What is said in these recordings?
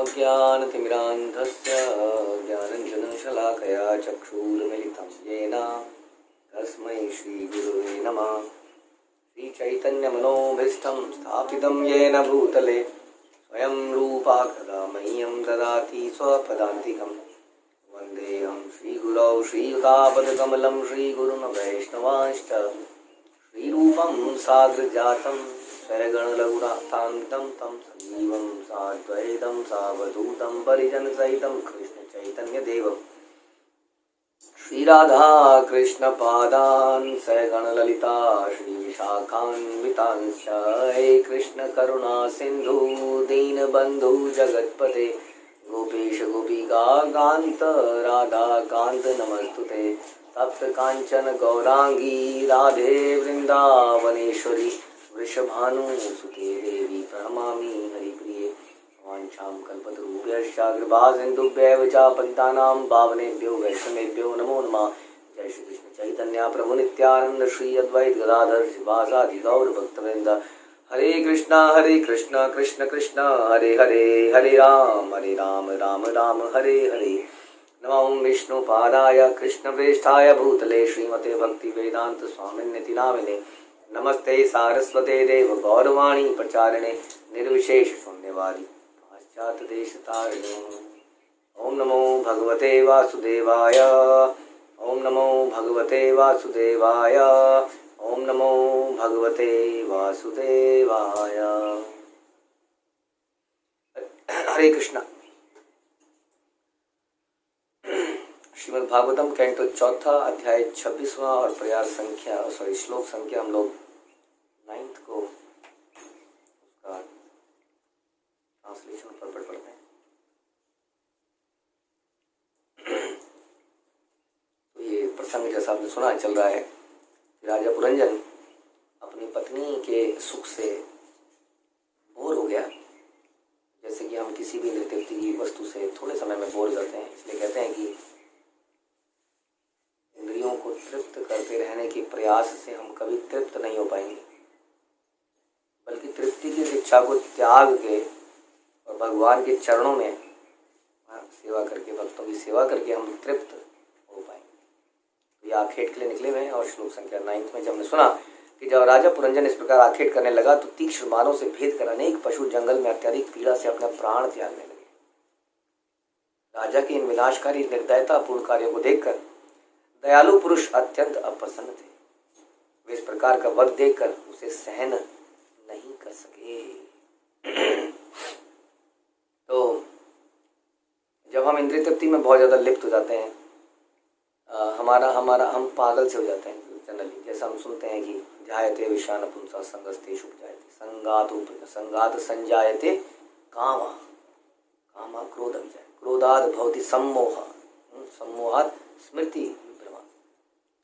ओमज्ञानतिमिरान्धस्य ज्ञानञ्जनशलाकया चक्षुरुन्मिलितं येन तस्मै श्रीगुरुवे नमः। श्रीचैतन्यमनोभीष्टं स्थापितं येन भूतले स्वयं रूपा कदा मह्यं ददाति स्वपदान्तिकं। वन्देऽहं श्रीगुरौ श्रीयुतापदकमलं श्रीगुरुन् वैष्णवांश्च श्रीरूपं साग्रजातं सरगणरघुनाथान्वितं तं सजीवं साद्वैतं सावधूतं परिजनसहितं कृष्णचैतन्यदेवं श्रीराधा कृष्णपादान् सगणललिता श्रीविशाखान्वितांश्च। हे कृष्णकरुणा सिन्धु दीनबन्धु जगत्पते गोपेश गोपिका कान्त राधाकान्त नमस्तुते। तप्त कांचन गौरांगी राधे वृंदावनेश्वरी वृषभानुसुते देवी प्रणमामि हरिप्रिये। वाञ्छां कल्पतरुभ्यश्च कृपासिन्धुभ्यैव च पतितानां पावनेभ्यो वैष्णवेभ्यो नमो नमः। जय श्री कृष्ण चैतन्य प्रभु नित्यानंद श्री अद्वैत गदाधर शिवासादि गौर भक्तवृंद। हरे कृष्णा कृष्ण कृष्ण हरे हरे, हरे राम राम राम हरे हरे। नमो विष्णुपादाय कृष्णप्रेष्ठाय भूतले श्रीमते भक्ति वेदांत स्वामिन्निति नामिने। नमस्ते सारस्वते देव गौरवाणी प्रचारिणे निर्विशेष शून्यवादी पाश्चात्य देशतारिणे। ओम नमो भगवते वासुदेवाय, ओम नमो भगवते वासुदेवाय, ओम नमो भगवते वासुदेवाय। हरे कृष्णा। श्रीमद् भागवतम कैंटो चौथा अध्याय 26वां और प्रयास संख्या श्लोक संख्या हम लोग 9th को उसका ट्रांसलेशन पर पढ़ते हैं। तो ये प्रसंग जैसा आपने सुना चल रहा है कि राजा पुरंजन अपनी पत्नी के सुख से बोर हो गया, जैसे कि हम किसी भी नृत्य की वस्तु से थोड़े समय में बोर जाते हैं। इसलिए कहते हैं कि इंद्रियों को तृप्त करते रहने के प्रयास से हम कभी तृप्त नहीं हो पाएंगे, बल्कि तृप्ति की इच्छा को त्याग के और भगवान के चरणों में सेवा करके, भक्तों की सेवा करके हम तृप्त हो पाएंगे। तो ये आखेट के लिए निकले हुए हैं। और श्लोक संख्या 9 में जब हमने सुना कि जब राजा पुरंजन इस प्रकार आखेट करने लगा तो तीक्ष्ण बाणों से भेद कर अनेक पशु जंगल में अत्यधिक पीड़ा से अपना प्राण त्यागने लगे। राजा के इन विनाशकारी निर्दयतापूर्ण कार्यों को देखकर दयालु पुरुष अत्यंत अप्रसन्न थे। वे इस प्रकार का वध देखकर उसे सहन नहीं कर सके। तो जब हम इंद्रिय तृप्ति में बहुत ज़्यादा लिप्त हो जाते हैं, हम पागल से हो जाते हैं जनरली। जैसा हम सुनते हैं कि ध्यायते विषान पुंसा संगस्तेषु जायते संगात संजायते कामा कामा क्रोध विजय क्रोधाद भवति सम्मोह सम्मोहात स्मृति।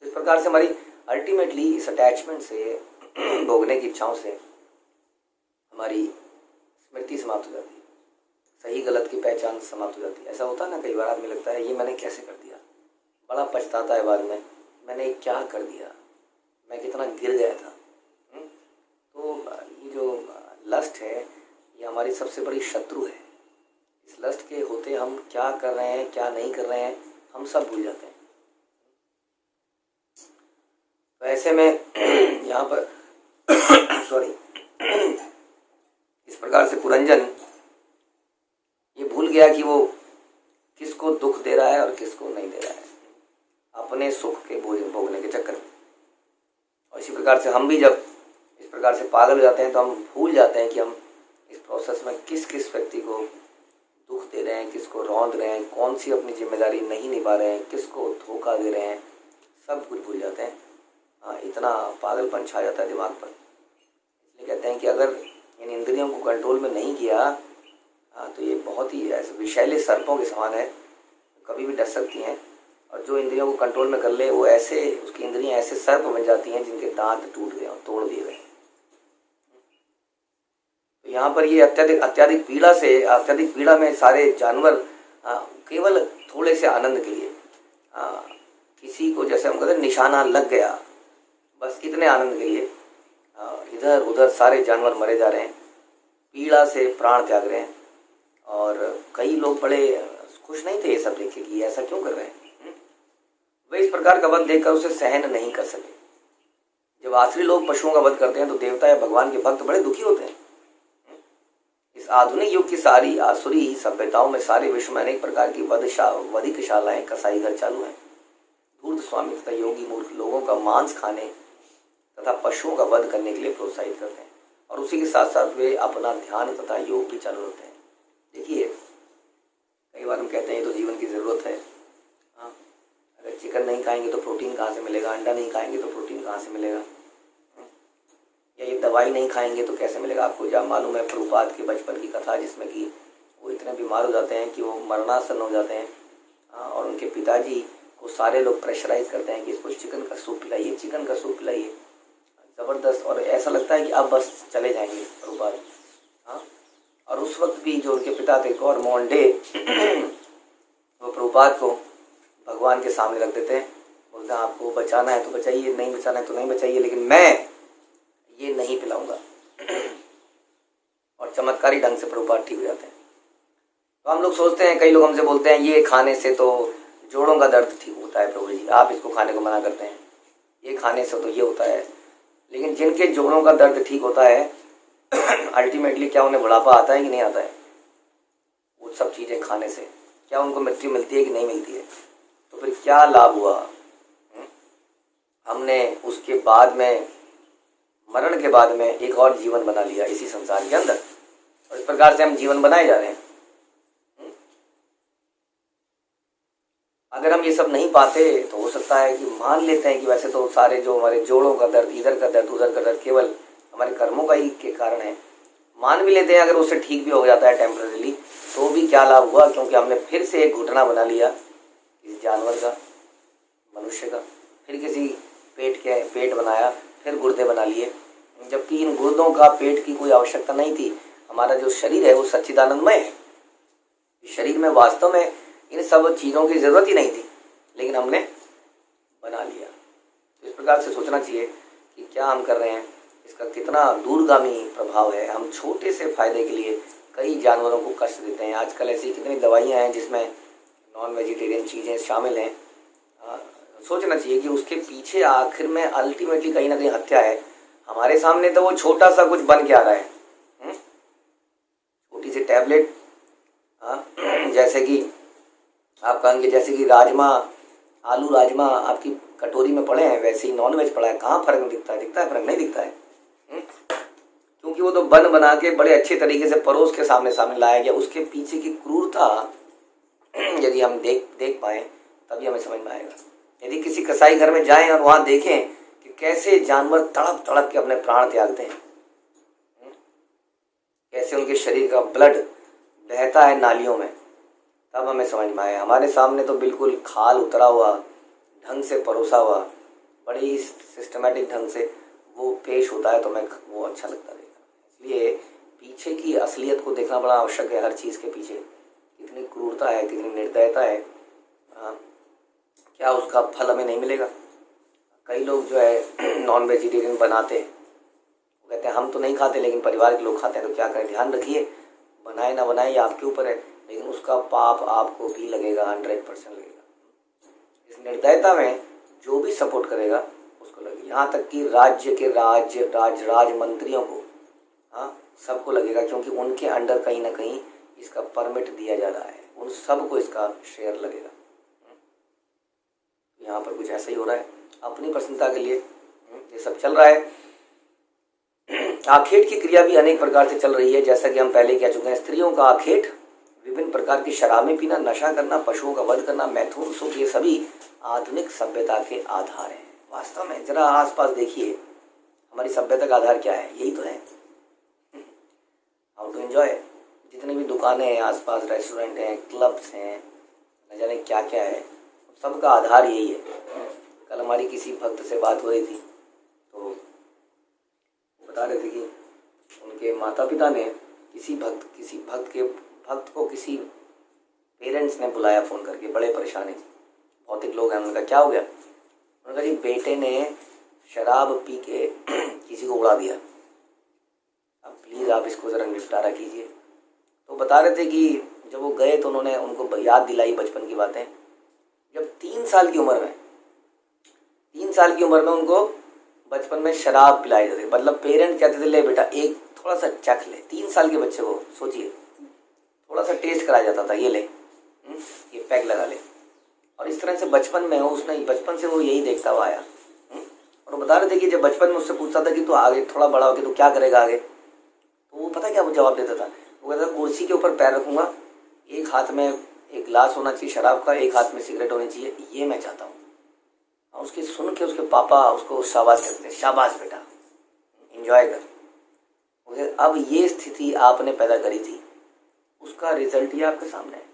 इस प्रकार से हमारी अल्टीमेटली इस अटैचमेंट से भोगने की इच्छाओं से हमारी स्मृति समाप्त हो जाती है, सही गलत की पहचान समाप्त हो जाती है। ऐसा होता है ना, कई बार आदमी लगता है ये मैंने कैसे कर दिया, बड़ा पछताता है बाद में, मैंने क्या कर दिया, मैं कितना गिर गया था। तो ये जो लस्ट है ये हमारी सबसे बड़ी शत्रु है। इस लस्ट के होते हम क्या कर रहे हैं क्या नहीं कर रहे हैं हम सब भूल जाते हैं। तो ऐसे में यहाँ पर इस प्रकार से पुरंजन ये भूल गया कि वो किसको दुख दे रहा है और किसको नहीं दे रहा है, अपने सुख के भोगने के चक्कर में। और इसी प्रकार से हम भी जब इस प्रकार से पागल हो जाते हैं तो हम भूल जाते हैं कि हम इस प्रोसेस में किस किस व्यक्ति को दुख दे रहे हैं, किसको रौंद रहे हैं, कौन सी अपनी जिम्मेदारी नहीं निभा रहे हैं, किसको धोखा दे रहे हैं, सब कुछ भूल जाते हैं। इतना पागलपन छा जाता है दिमाग पर। इसलिए कहते हैं कि अगर इन इंद्रियों को कंट्रोल में नहीं किया तो ये बहुत ही ऐसे विषैले सर्पों के समान है, कभी भी डस सकती हैं। और जो इंद्रियों को कंट्रोल में कर ले वो ऐसे, उसकी इंद्रियां ऐसे सर्प बन जाती हैं जिनके दांत टूट गए और तोड़ दिए गए। तो यहाँ पर ये अत्यधिक पीड़ा में सारे जानवर केवल थोड़े से आनंद के लिए, किसी को जैसे हम कहते हैं निशाना लग गया, बस इतने आनंद के लिए इधर उधर सारे जानवर मरे जा रहे हैं, पीड़ा से प्राण त्याग रहे हैं। और कई लोग बड़े खुश नहीं थे ये सब देख के कि ऐसा क्यों कर रहे हैं। वे इस प्रकार का वध देखकर उसे सहन नहीं कर सके। जब आसुरी लोग पशुओं का वध करते हैं तो देवता या भगवान के भक्त बड़े दुखी होते हैं। इस आधुनिक युग की सारी आसुरी सभ्यताओं में सारे विश्व में अनेक प्रकार की वधिकशालाएं, कसाई घर चालू हैं। धूर्त स्वामी तथा योगी मूर्ख लोगों का मांस खाने तथा पशुओं का वध करने के लिए प्रोत्साहित करते हैं और उसी के साथ साथ वे अपना ध्यान तथा योग भी चालू रखते हैं। देखिए, कई बार हम कहते हैं ये तो जीवन की ज़रूरत है। हाँ, अगर चिकन नहीं खाएंगे तो प्रोटीन कहाँ से मिलेगा, अंडा नहीं खाएंगे तो प्रोटीन कहाँ से मिलेगा, या ये दवाई नहीं खाएंगे तो कैसे मिलेगा। आपको जब मालूम है प्रभुपाद के बचपन की कथा, जिसमें कि वो इतने बीमार हो जाते हैं कि वो मरणासन हो जाते हैं। और उनके पिताजी को सारे लोग प्रेशराइज करते हैं कि इसको चिकन का सूप पिलाइए, चिकन का सूप पिलाइए, ज़बरदस्त। और ऐसा लगता है कि अब बस चले जाएंगे प्रभुपाद। हाँ, और उस वक्त भी जो उनके पिता थे गौर मोहन डे वो प्रभुपाद को भगवान के सामने रख देते हैं। बोलते हैं आपको बचाना है तो बचाइए, नहीं बचाना है तो नहीं बचाइए, लेकिन मैं ये नहीं पिलाऊंगा। और चमत्कारी ढंग से प्रभुपाद ठीक हो जाते हैं। तो हम लोग सोचते हैं, कई लोग हमसे बोलते हैं ये खाने से तो जोड़ों का दर्द ठीक होता है प्रभु जी, आप इसको खाने को मना करते हैं, ये खाने से तो ये होता है। लेकिन जिनके जोड़ों का दर्द ठीक होता है अल्टीमेटली क्या उन्हें बुढ़ापा आता है कि नहीं आता है? वो सब चीज़ें खाने से क्या उनको मृत्यु मिलती है कि नहीं मिलती है? तो फिर क्या लाभ हुआ? हमने उसके बाद में, मरण के बाद में एक और जीवन बना लिया इसी संसार के अंदर, और इस प्रकार से हम जीवन बनाए जा रहे हैं। अगर हम ये सब नहीं पाते तो हो सकता है कि मान लेते हैं कि वैसे तो सारे जो हमारे जोड़ों का दर्द, इधर का दर्द, उधर का दर्द केवल हमारे कर्मों का ही के कारण है। मान भी लेते हैं अगर उससे ठीक भी हो जाता है टेम्पररीली, तो भी क्या लाभ हुआ? क्योंकि हमने फिर से एक घुटना बना लिया किसी जानवर का, मनुष्य का, फिर किसी पेट बनाया, फिर गुर्दे बना लिए, जबकि इन गुर्दों का, पेट की कोई आवश्यकता नहीं थी। हमारा जो शरीर है वो सच्चिदानंदमय है। शरीर में वास्तव में इन सब चीज़ों की ज़रूरत ही नहीं थी, लेकिन हमने बना लिया। तो इस प्रकार से सोचना चाहिए कि क्या हम कर रहे हैं, इसका कितना दूरगामी प्रभाव है। हम छोटे से फायदे के लिए कई जानवरों को कष्ट देते हैं। आजकल ऐसी कितनी दवाइयाँ हैं जिसमें नॉन वेजिटेरियन चीज़ें शामिल हैं। सोचना चाहिए कि उसके पीछे आखिर में अल्टीमेटली कहीं ना कहीं हत्या है। हमारे सामने तो वो छोटा सा कुछ बन के आ रहा है, छोटी सी टैबलेट। जैसे कि आप कहेंगे जैसे कि राजमा, आलू राजमा आपकी कटोरी में पड़े हैं, वैसे ही नॉनवेज पड़ा है। कहाँ फर्क दिखता है? दिखता है फर्क? नहीं दिखता है। क्योंकि वो तो बन बना के बड़े अच्छे तरीके से परोस के सामने लाया गया। उसके पीछे की क्रूरता यदि हम देख पाए तभी हमें समझ में आएगा। यदि किसी कसाई घर में जाएं और वहाँ देखें कि कैसे जानवर तड़प तड़प के अपने प्राण त्यागते हैं, कैसे उनके शरीर का ब्लड बहता है नालियों में, तब हमें समझ में आया। हमारे सामने तो बिल्कुल खाल उतरा हुआ, ढंग से परोसा हुआ, बड़े ही सिस्टमेटिक ढंग से वो पेश होता है, तो मैं वो अच्छा लगता है। इसलिए पीछे की असलियत को देखना बड़ा आवश्यक है। हर चीज़ के पीछे कितनी क्रूरता है, कितनी निर्दयता है, क्या उसका फल हमें नहीं मिलेगा? कई लोग जो है नॉन वेजिटेरियन बनाते हैं, वो कहते हैं हम तो नहीं खाते लेकिन परिवार के लोग खाते हैं, तो क्या करें? ध्यान रखिए, बनाए ना बनाए ये आपके ऊपर है, लेकिन उसका पाप आपको भी लगेगा, 100% लगेगा। इस निर्दयता में जो भी सपोर्ट करेगा उसको लगेगा। यहाँ तक कि राज्य के राज मंत्रियों को, सबको लगेगा, क्योंकि उनके अंडर कहीं ना कहीं इसका परमिट दिया जा रहा है, उन सबको इसका शेयर लगेगा। यहाँ पर कुछ ऐसा ही हो रहा है। अपनी प्रसन्नता के लिए ये सब चल रहा है। आखेट की क्रिया भी अनेक प्रकार से चल रही है, जैसा कि हम पहले कह चुके हैं। स्त्रियों का आखेट, विभिन्न प्रकार की शराबें पीना, नशा करना, पशुओं का वध करना, मैथुन सुख, ये सभी आधुनिक सभ्यता के आधार हैं। वास्तव में जरा आसपास देखिए, हमारी सभ्यता का आधार क्या है? यही तो है, हाउ टू एंजॉय। जितनी भी दुकानें हैं आसपास, रेस्टोरेंट हैं, क्लब्स हैं, न जाने क्या क्या है, सबका आधार यही है। कल हमारी किसी भक्त से बात हो रही थी, तो बता रहे थे कि उनके माता पिता ने किसी भक्त को किसी पेरेंट्स ने बुलाया फ़ोन करके, बड़े परेशान हैं, भौतिक लोग हैं। उनका क्या हो गया? उन्होंने कहा जी बेटे ने शराब पी के किसी को उड़ा दिया, अब प्लीज़ आप इसको ज़रा निपटारा कीजिए। तो बता रहे थे कि जब वो गए तो उन्होंने उनको याद दिलाई बचपन की बातें। जब 3 साल की उम्र में 3 साल की उम्र में उनको बचपन में शराब पिलाई जाती थी। मतलब पेरेंट कहते थे ले बेटा एक थोड़ा सा चख ले। 3 साल के बच्चे को सोचिए, थोड़ा सा टेस्ट कराया जाता था, ये ले ये पैक लगा ले। और इस तरह से बचपन में हो, उसने बचपन से वो यही देखता हुआ आया। और वो बता रहे थे कि जब बचपन में उससे पूछता था कि तू आगे थोड़ा बड़ा हो के तू क्या करेगा आगे, तो वो पता क्या वो जवाब देता था, वो कहता था कुर्सी के ऊपर पैर रखूँगा, एक हाथ में एक गिलास होना चाहिए शराब का, एक हाथ में सिगरेट होनी चाहिए, ये मैं चाहता हूँ। और उसकी सुन के उसके पापा उसको शाबाश कहते थे, शाबाश बेटा एंजॉय कर। अब ये स्थिति आपने पैदा करी थी, उसका रिजल्ट ही आपके सामने है।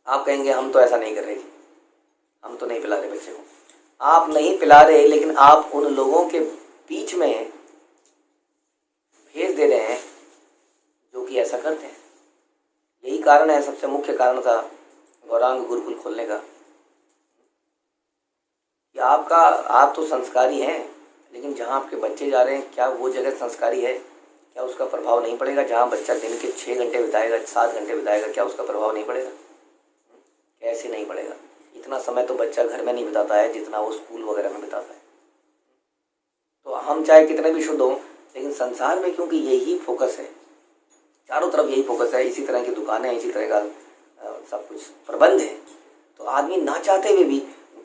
आप कहेंगे हम तो ऐसा नहीं कर रहे जी, हम तो नहीं पिला रहे बच्चे को। आप नहीं पिला रहे, लेकिन आप उन लोगों के बीच में भेज दे रहे हैं जो कि ऐसा करते हैं। यही कारण है, सबसे मुख्य कारण था गौरांग गुरुकुल खोलने का कि आप तो संस्कारी हैं, लेकिन जहाँ आपके बच्चे जा रहे हैं क्या वो जगह संस्कारी है? क्या उसका प्रभाव नहीं पड़ेगा? जहाँ बच्चा दिन के 6 घंटे बिताएगा, 7 घंटे बिताएगा, क्या उसका प्रभाव नहीं पड़ेगा? कैसे नहीं पड़ेगा? इतना समय तो बच्चा घर में नहीं बिताता है जितना वो स्कूल वगैरह में बिताता है। तो हम चाहे कितने भी शुद्ध हों, लेकिन संसार में क्योंकि यही फोकस है, चारों तरफ यही फोकस है, इसी तरह की दुकानें, इसी तरह का सब कुछ प्रबंध है, तो आदमी ना चाहते हुए भी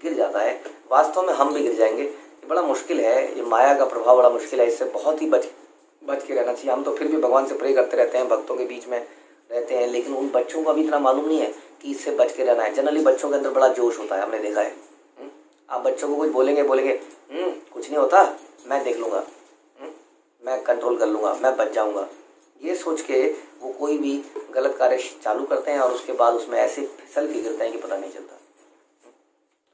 गिर जाता है। वास्तव में हम भी गिर जाएंगे। ये बड़ा मुश्किल है, ये माया का प्रभाव बड़ा मुश्किल है, इससे बहुत ही बच के रहना चाहिए। हम तो फिर भी भगवान से प्रे करते रहते हैं, भक्तों के बीच में रहते हैं, लेकिन उन बच्चों को भी इतना मालूम नहीं है कि इससे बच के रहना है। जनरली बच्चों के अंदर बड़ा जोश होता है, हमने देखा है। आप बच्चों को कुछ बोलेंगे कुछ नहीं होता, मैं देख लूँगा, मैं कंट्रोल कर लूँगा, मैं बच जाऊँगा, ये सोच के वो कोई भी गलत कार्य चालू करते हैं और उसके बाद उसमें ऐसे फिसल के गिरते हैं कि पता नहीं चलता।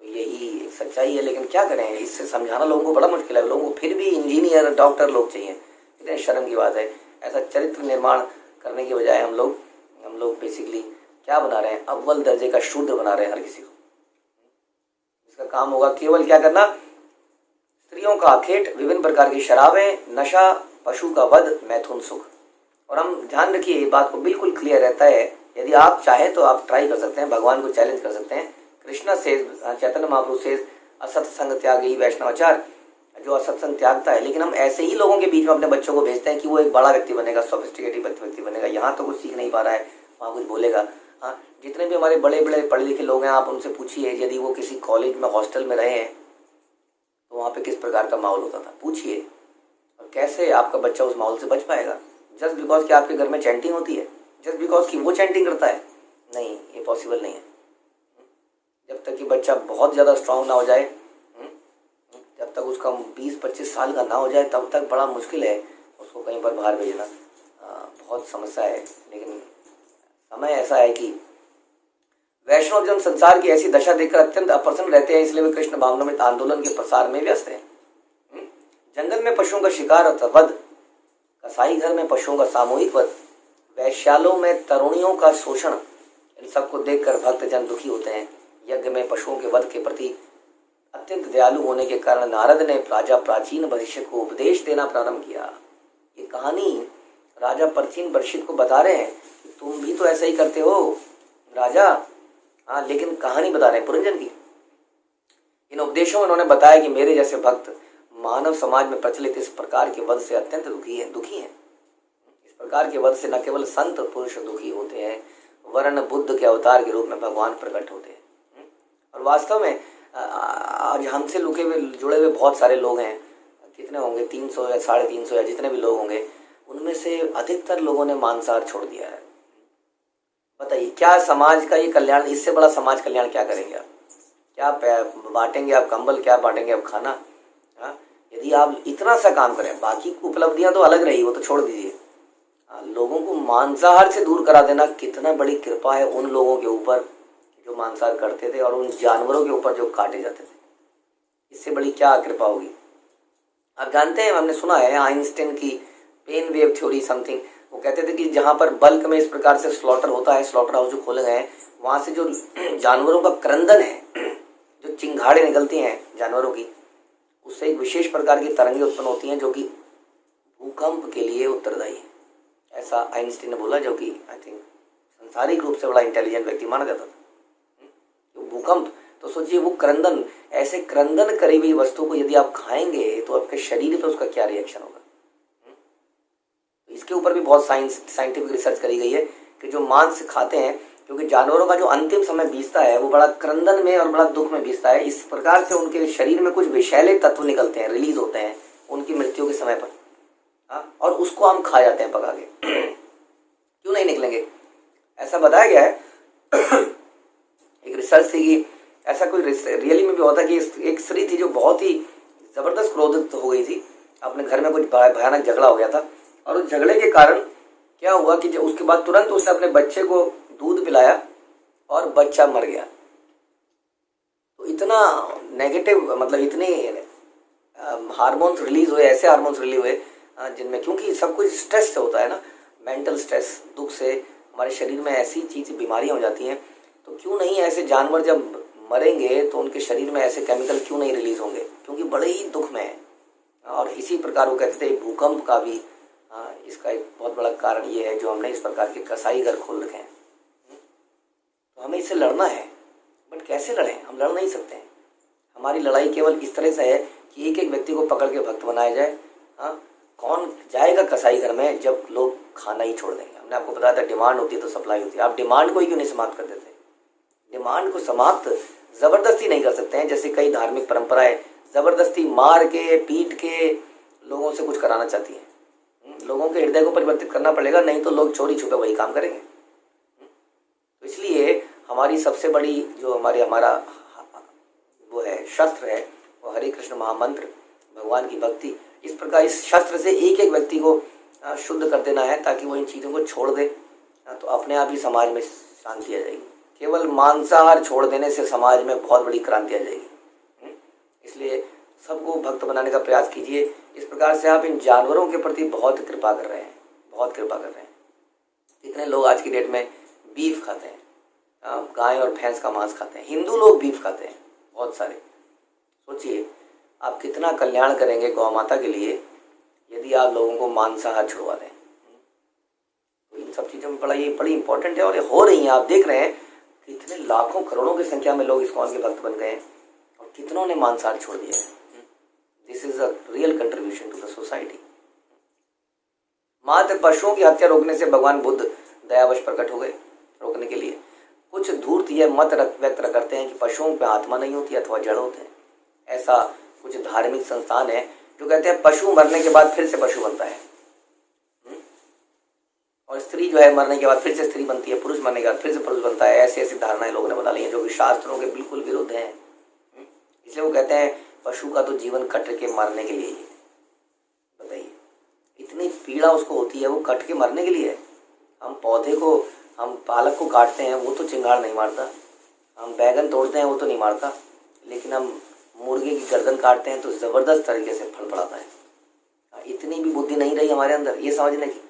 तो यही एक सच्चाई है, लेकिन क्या करें, इससे समझाना लोगों को बड़ा मुश्किल है। लोगों को फिर भी इंजीनियर डॉक्टर लोग चाहिए। कितने शर्म की बात है। ऐसा चरित्र निर्माण करने की बजाय हम लोग बेसिकली क्या बना रहे हैं, अव्वल दर्जे का शूद्र बना रहे हैं हर किसी को। इसका काम होगा केवल क्या करना, स्त्रियों का आखेट, विभिन्न प्रकार की शराबें, नशा, पशु का वध, मैथुन सुख। और हम ध्यान रखिए, ये बात को बिल्कुल क्लियर रहता है। यदि आप चाहें तो आप ट्राई कर सकते हैं, भगवान को चैलेंज कर सकते हैं। कृष्णा से चैतन्य महाप्रभु से असत संग त्यागी वैष्णवाचार, जो असत्संग त्यागता है। लेकिन हम ऐसे ही लोगों के बीच में अपने बच्चों को भेजते हैं कि वो एक बड़ा व्यक्ति बनेगा, सोफिस्टिकेटेड व्यक्ति बनेगा, यहाँ तो कुछ सीख नहीं पा रहा है, वहाँ कुछ बोलेगा। हाँ, जितने भी हमारे बड़े बड़े पढ़े लिखे लोग हैं, आप उनसे पूछिए यदि वो किसी कॉलेज में हॉस्टल में रहे हैं तो वहाँ पे किस प्रकार का माहौल होता था, पूछिए। और कैसे आपका बच्चा उस माहौल से बच पाएगा? जस्ट बिकॉज कि आपके घर में चैंटिंग होती है, जस्ट बिकॉज कि वो चैंटिंग करता है? नहीं, ये पॉसिबल नहीं है। जब तक कि बच्चा बहुत ज़्यादा स्ट्रांग ना हो जाए, जब तक उसका 20-25 साल का ना हो जाए, तब तक बड़ा मुश्किल है उसको कहीं पर बाहर भेजना। बहुत समस्या है। लेकिन समय ऐसा है कि वैष्णव जन संसार की ऐसी दशा देखकर अत्यंत अप्रसन्न रहते हैं, इसलिए वे कृष्ण भावनामृत आंदोलन के प्रसार में व्यस्त हैं। जंगल में पशुओं का शिकार और वध, कसाई घर में पशुओं का सामूहिक वध, वैश्यालों में तरुणियों का शोषण, इन सबको देखकर भक्त जन दुखी होते हैं। यज्ञ में पशुओं के वध के प्रति अत्यंत दयालु होने के कारण नारद ने राजा प्राचीन भविष्य को उपदेश देना प्रारंभ किया। ये कहानी राजा प्राचीन भविष्य को बता रहे हैं कि तुम भी तो ऐसा ही करते हो राजा। हाँ, लेकिन कहानी बता रहे हैं पुरंजन की। इन उपदेशों में उन्होंने बताया कि मेरे जैसे भक्त मानव समाज में प्रचलित इस प्रकार के वध से अत्यंत दुखी हैं। इस प्रकार के वध से न केवल संत पुरुष दुखी होते हैं, वरन बुद्ध के अवतार के रूप में भगवान प्रकट होते हैं। और वास्तव में आज हमसे जुड़े हुए बहुत सारे लोग हैं। कितने होंगे, 300 या 350 या जितने भी लोग होंगे, उनमें से अधिकतर लोगों ने मांसाहार छोड़ दिया है। बताइए क्या समाज का ये कल्याण, इससे बड़ा समाज कल्याण क्या करेंगे आप? क्या बांटेंगे आप कंबल, क्या बांटेंगे आप खाना? हाँ, यदि आप इतना सा काम करें, बाकी उपलब्धियां तो अलग रही, वो तो छोड़ दीजिए। लोगों को मांसाहार से दूर करा देना कितना बड़ी कृपा है उन लोगों के ऊपर जो मांसाहार करते थे और उन जानवरों के ऊपर जो काटे जाते थे। इससे बड़ी क्या कृपा होगी? आप जानते हैं, हमने सुना है आइंस्टाइन की पेन वेव थ्योरी समथिंग, वो कहते थे कि जहाँ पर बल्क में इस प्रकार से स्लॉटर होता है, स्लॉटर हाउस जो खोले गए हैं, वहाँ से जो जानवरों का क्रंदन है, जो चिंगाड़े निकलती हैं जानवरों की, उससे एक विशेष प्रकार की तरंगें उत्पन्न होती हैं जो कि भूकंप के लिए उत्तरदायी है। ऐसा आइंस्टीन ने बोला, जो कि आई थिंक सांसारिक रूप से बड़ा इंटेलिजेंट व्यक्ति माना जाता था। तो भूकंप, तो सोचिए वो क्रंदन, ऐसे क्रंदन करी हुई वस्तु को यदि आप खाएंगे तो आपके शरीर पे उसका क्या रिएक्शन होगा। तो इसके ऊपर भी बहुत साइंटिफिक रिसर्च करी गई है कि जो मांस खाते हैं, क्योंकि जानवरों का जो अंतिम समय बीतता है वो बड़ा क्रंदन में और बड़ा दुख में बीतता है, इस प्रकार से उनके शरीर में कुछ विषैले तत्व निकलते हैं, रिलीज होते हैं उनकी मृत्यु के समय पर। हाँ, और उसको हम खा जाते हैं पका के। क्यों नहीं निकलेंगे, ऐसा बताया गया है। एक रिसर्च थी कि ऐसा कोई रियली में भी होता कि एक स्त्री थी जो बहुत ही जबरदस्त क्रोधित हो गई थी, अपने घर में कुछ भयानक झगड़ा हो गया था, और उस झगड़े के कारण क्या हुआ कि जब उसके बाद तुरंत उसने अपने बच्चे को दूध पिलाया और बच्चा मर गया। तो इतना नेगेटिव, मतलब इतने हार्मोन्स रिलीज हुए, ऐसे हार्मोन्स रिलीज हुए जिनमें, क्योंकि सब कुछ स्ट्रेस से होता है ना, मेंटल स्ट्रेस, दुख से हमारे शरीर में ऐसी चीज़ बीमारियां हो जाती हैं। तो क्यों नहीं ऐसे जानवर जब मरेंगे तो उनके शरीर में ऐसे केमिकल क्यों नहीं रिलीज होंगे, क्योंकि बड़े ही दुख में है। और इसी प्रकार वो कहते थे भूकंप का भी इसका एक बहुत बड़ा कारण ये है जो हमने इस प्रकार के कसाई घर खोल रखे हैं। तो हमें इससे लड़ना है, बट कैसे लड़ें, हम लड़ नहीं सकते हैं। हमारी लड़ाई केवल इस तरह से है कि एक एक व्यक्ति को पकड़ के भक्त बनाया जाए। हाँ, कौन जाएगा कसाई घर में जब लोग खाना ही छोड़ देंगे। हमने आपको बताया था डिमांड होती है तो सप्लाई होती है। आप डिमांड को ही क्यों नहीं समाप्त कर देते। डिमांड को समाप्त जबरदस्ती नहीं कर सकते हैं, जैसे कई धार्मिक परंपराएं जबरदस्ती मार के पीट के लोगों से कुछ कराना चाहती हैं। लोगों के हृदय को परिवर्तित करना पड़ेगा, नहीं तो लोग चोरी छुपे वही काम करेंगे। तो इसलिए हमारी सबसे बड़ी जो हमारा वो है शस्त्र है, वो हरे कृष्ण महामंत्र, भगवान की भक्ति। इस प्रकार इस शस्त्र से एक एक व्यक्ति को शुद्ध कर देना है ताकि वो इन चीज़ों को छोड़ दे, तो अपने आप ही समाज में शांति आ जाएगी। केवल मांसाहार छोड़ देने से समाज में बहुत बड़ी क्रांति आ जाएगी। इसलिए सबको भक्त बनाने का प्रयास कीजिए। इस प्रकार से आप इन जानवरों के प्रति बहुत कृपा कर रहे हैं, बहुत कृपा कर रहे हैं। कितने लोग आज की डेट में बीफ खाते हैं, गाय और भैंस का मांस खाते हैं। हिंदू लोग बीफ खाते हैं बहुत सारे। सोचिए आप कितना कल्याण करेंगे गौ माता के लिए यदि आप लोगों को मांसाहार छुड़वा दें। तो इन सब चीज़ों में बड़ी इंपॉर्टेंट है, और ये हो रही हैं। आप देख रहे हैं कितने लाखों करोड़ों की संख्या में लोग इस्कॉन के भक्त बन गए हैं और कितनों ने मांसाहार छोड़ दिया है। This is a real contribution to the society. मात्र पशुओं की हत्या रोकने से भगवान बुद्ध दयावश प्रकट हो गए रोकने के लिए। कुछ धूर्त यह मत व्यक्त करते हैं कि पशुओं में आत्मा नहीं होती अथवा जड़ होते हैं। ऐसा कुछ धार्मिक संस्थान है जो कहते हैं पशु मरने के बाद फिर से पशु बनता है, और स्त्री जो है मरने के बाद फिर से स्त्री बनती है, पुरुष मरने के बाद फिर से पुरुष बनता है। ऐसी ऐसी धारणाएं लोगों ने बना ली हैं जो कि शास्त्रों के बिल्कुल विरुद्ध हैं। इसलिए वो कहते हैं पशु का तो जीवन कट के मरने के लिए ही। बताइए इतनी पीड़ा उसको होती है, वो कट के मरने के लिए है। हम पौधे को, हम पालक को काटते हैं, वो तो चिंगार नहीं मारता। हम बैगन तोड़ते हैं, वो तो नहीं मारता। लेकिन हम मुर्गे की गर्दन काटते हैं तो ज़बरदस्त तरीके से फल पड़ाता है। इतनी भी बुद्धि नहीं रही हमारे अंदर ये समझने की।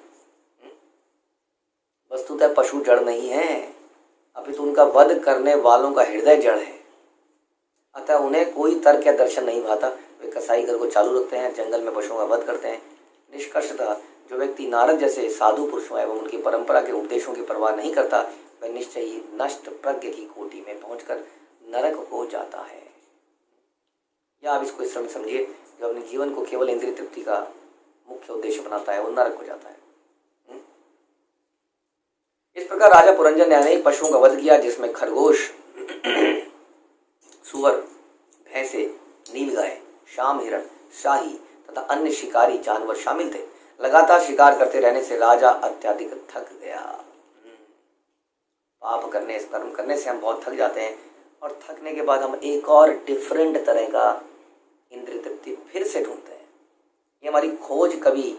वस्तुतः पशु जड़ नहीं है, अपितु उनका वध करने वालों का हृदय जड़ है। अतः उन्हें कोई तर्क या दर्शन नहीं भाता। वे कसाई घर को चालू रखते हैं, जंगल में पशुओं का वध करते हैं। निष्कर्षतः जो व्यक्ति नारद जैसे साधु पुरुषों एवं उनकी परंपरा के उपदेशों की परवाह नहीं करता, वह निश्चय ही नष्ट प्रज्ञ की कोटि में पहुंचकर नरक हो जाता है। या आप इसको इस समय समझिए, जो अपने जीवन को केवल इंद्रिय तृप्ति का मुख्य उद्देश्य बनाता है वो नरक हो जाता है। इस प्रकार राजा पुरंजन ने पशुओं का वध किया, जिसमें खरगोश, सुअर, भैंसे, नीलगाय, शाम हिरण, शाही तथा अन्य शिकारी जानवर शामिल थे। लगातार शिकार करते रहने से राजा अत्यधिक थक गया। पाप करने, कर्म करने से हम बहुत थक जाते हैं, और थकने के बाद हम एक और डिफरेंट तरह का इंद्रिय तृप्ति फिर से ढूंढते हैं। ये हमारी खोज कभी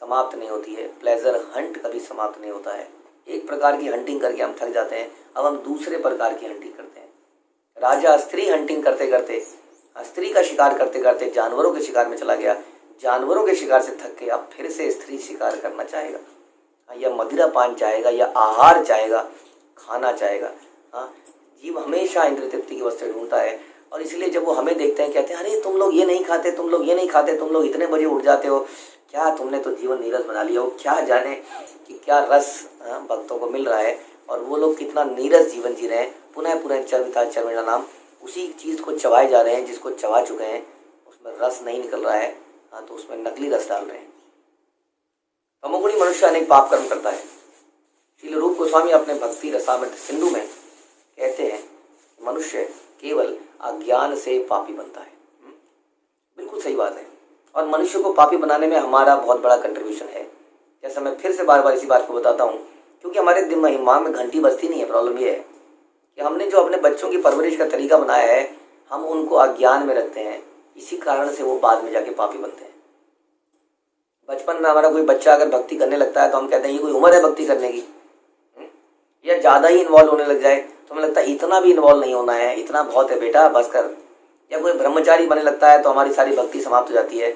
समाप्त नहीं होती है। प्लेजर हंट कभी समाप्त नहीं होता है। एक प्रकार की हंटिंग करके हम थक जाते हैं, अब हम दूसरे प्रकार की हंटिंग करते हैं। राजा स्त्री हंटिंग करते करते, स्त्री का शिकार करते करते जानवरों के शिकार में चला गया। जानवरों के शिकार से थक के अब फिर से स्त्री शिकार करना चाहेगा, या मदिरा पान चाहेगा, या आहार चाहेगा, खाना चाहेगा। जीव हमेशा इंद्रिय तृप्ति की वस्तु ढूंढता है, और इसलिए जब वो हमें देखते हैं कहते हैं अरे तुम लोग ये नहीं खाते, तुम लोग ये नहीं खाते, तुम लोग इतने बजे उठ जाते हो, क्या तुमने तो जीवन नीरस बना लिया हो, क्या जाने कि क्या रस भक्तों को मिल रहा है और वो लोग कितना नीरस जीवन जी रहे हैं। पुनः पुनः चर्विता चर्विणा नाम, उसी चीज़ को चबाए जा रहे हैं जिसको चबा चुके हैं, उसमें रस नहीं निकल रहा है। तो उसमें नकली रस डाल रहे हैं। तमोगुणी मनुष्य अनेक पाप कर्म करता है। श्रील रूप गोस्वामी अपने भक्ति रसामृत सिंधु में कहते हैं मनुष्य केवल अज्ञान से पापी बनता है। बिल्कुल सही बात है। और मनुष्य को पापी बनाने में हमारा बहुत बड़ा कंट्रीब्यूशन है। जैसा मैं फिर से बार बार इसी बात को बताता हूँ, क्योंकि हमारे दिमाग में घंटी बजती नहीं है। प्रॉब्लम ये है कि हमने जो अपने बच्चों की परवरिश का तरीका बनाया है, हम उनको अज्ञान में रखते हैं। इसी कारण से वो बाद में जाके पापी बनते हैं। बचपन में हमारा कोई बच्चा अगर भक्ति करने लगता है तो हम कहते हैं ये कोई उम्र है भक्ति करने की, या ज़्यादा ही इन्वॉल्व होने लग जाए तो हमें लगता है इतना भी इन्वॉल्व नहीं होना है, इतना बहुत है बेटा, बस कर। या कोई ब्रह्मचारी बनने लगता है तो हमारी सारी भक्ति समाप्त हो जाती है।